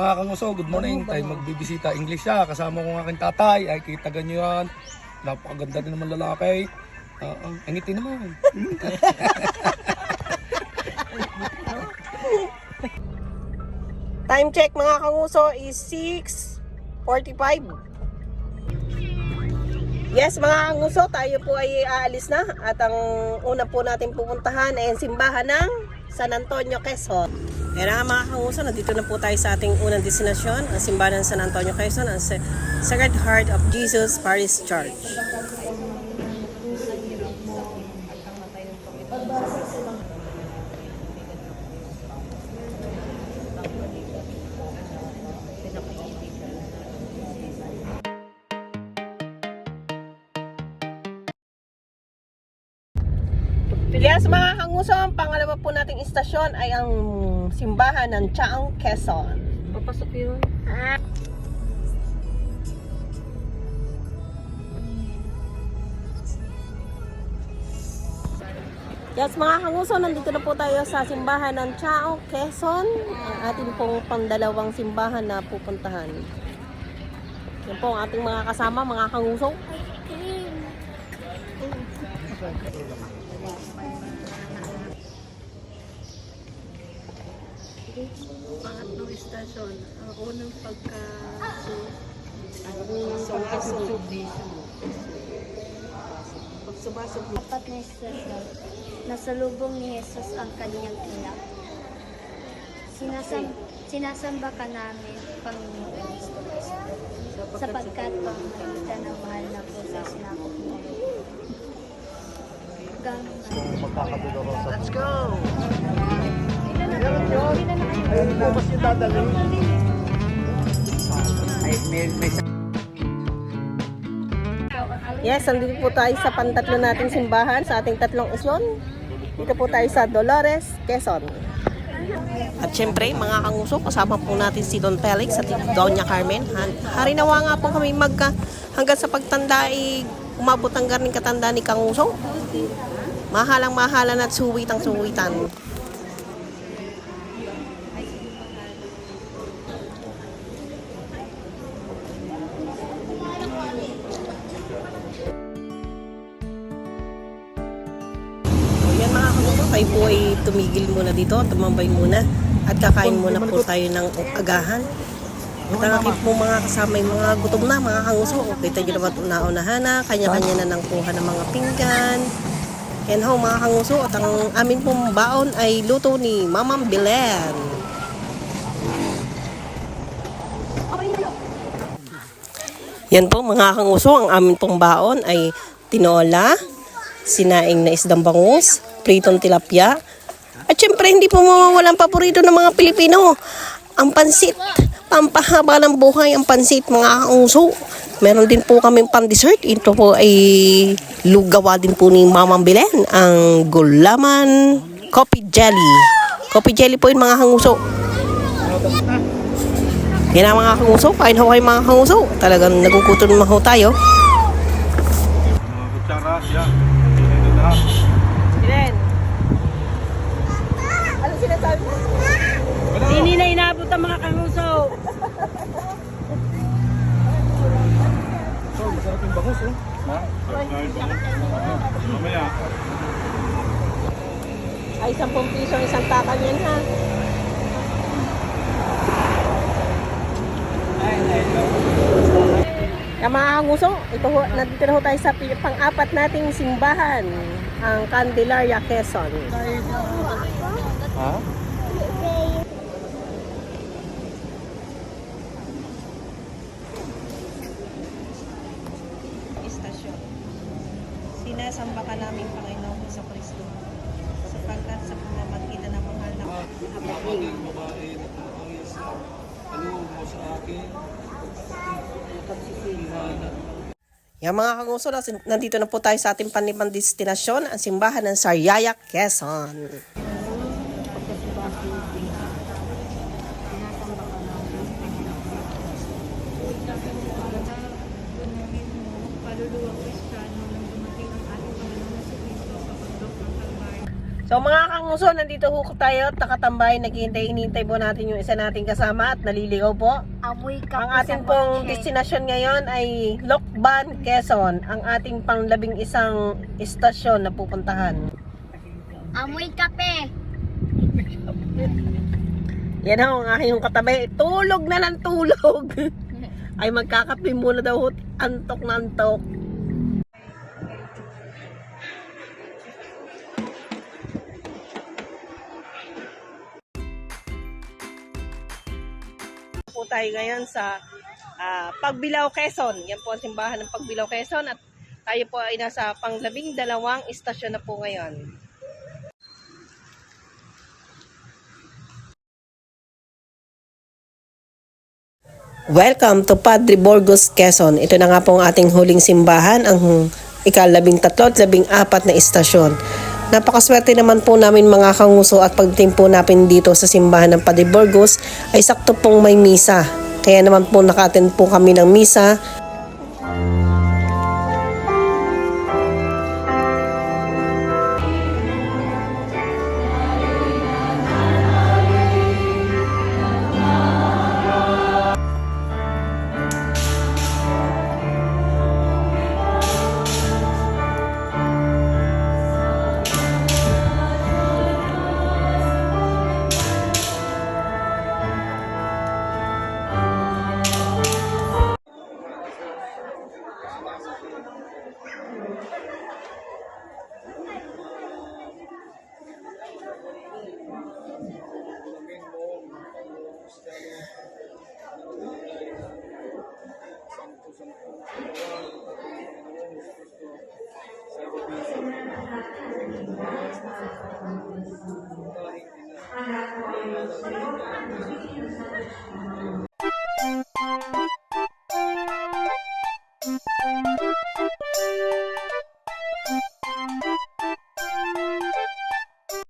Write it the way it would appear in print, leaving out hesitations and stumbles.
Mga kanguso, good morning. Tayo magbibisita English siya. Kasama ko ng aking tatay. Ay, kita ganyo yan. Napakaganda din naman lalaki. Ang ngiti naman. Time check mga kanguso is 6:45. Yes mga kanguso, tayo po ay aalis na. At ang una po natin pupuntahan ay ang simbahan ng San Antonio, Quezon. Kaya nga mga kanguso, nandito na po tayo sa ating unang destinasyon, ang simbahan ng San Antonio, Quezon, ang Sacred Heart of Jesus Parish Church. Yes mga kanguso, ang pangalawa po nating istasyon ay ang simbahan ng Chaong, Quezon. Papasok yun. Yes mga kanguso, nandito na po tayo sa simbahan ng Chaong, Quezon. Ang ating pong pandalawang simbahan na pupuntahan. Yan po ang ating mga kasama, mga kanguso. Pangatlong istasyon, ang unang Apat na istasyon, nasalubong ni Jesus ang kanyang ina. Sinasamba ka namin, Panginoon Kristo, sapagkat pamamagitan ng mahal na puso sinakop mo. Let's go! Ayun po kasi dadalhin. Yes, andito po tayo sa pantatlo nating simbahan sa ating tatlong isyon. Dito po tayo sa Dolores, Quezon. At syempre, mga kanguso, kasama po natin si Don Felix at Doña Carmen. Harinawa nga po kami hanggang sa pagtanda ay umabot ang garing katanda ni Kanguso. Mahalang mahalan at suwitang suwitan. Tayo po ay tumigil muna dito, tumambay muna at kakain muna po tayo ng agahan. At ang aking po mga kasama yung mga gutom na, mga kanguso. Kita nyo naman una-unahan na, kanya-kanya na nang kuha ng mga pinggan. Yan ho mga kanguso, at ang amin pong baon ay luto ni Mamang Belen. Yan po mga kanguso, ang amin pong baon ay tinola, sinaing na isdang bangus, pritong tilapia. At syempre hindi po mawawalan paborito ng mga Pilipino, ang pansit. Pampahaba ng buhay ang pansit mga kanguso. Meron din po kaming pan-dessert. Ito po ay lugawa din po ni Mamang Belen, ang gulaman coffee jelly. Coffee jelly po yun mga kanguso. Yan ang mga kanguso. Kain ho kayo mga kanguso. Talagang nagugutom naman ho tayo. Mga kutsara, yan. Ito na. Belen, ano sinasabi mo? Hindi na inabot ang mga kanguso. Masarap yung bangus, oh. Ha? Mamaya. Ay, 10 piso ang isang takal yan ha. Yung mga kanguso, nandito na ho tayo sa pang-apat nating simbahan, ang Candelaria, Quezon. Ha? Istasyon. Sinasamba ka namin, Panginoon sa Kristo, sapagkat sa pamamagitan ng mahal na Kapatid, babae, natapangin sa ano mo sa akin. Yung mga kanguso, nandito na po tayo sa ating panibang destinasyon, ang simbahan ng Sariaya, Quezon. So mga kanguso, nandito ho tayo, nakatambay, hinihintay po natin yung isa nating kasama at naliligaw po. Amoy ka Ang ating pong destinasyon ngayon ay Lokban, Quezon, ang ating pang-11 istasyon na pupuntahan. Amoy kape. Yan ho, ang aking katabi, tulog na ng tulog. Ay magkakape muna daw, antok na antok. Po tayo ngayon sa Pagbilao, Quezon. Yan po ang simbahan ng Pagbilao, Quezon at tayo po ay nasa pang-12 istasyon na po ngayon. Welcome to Padre Burgos, Quezon. Ito na nga po ang ating huling simbahan, ang ika-13 at 14 na istasyon. Napakaswerte naman po namin mga kanguso at pagdating po namin dito sa simbahan ng Padre Burgos ay sakto pong may misa. Kaya naman po naka-attend po kami ng misa.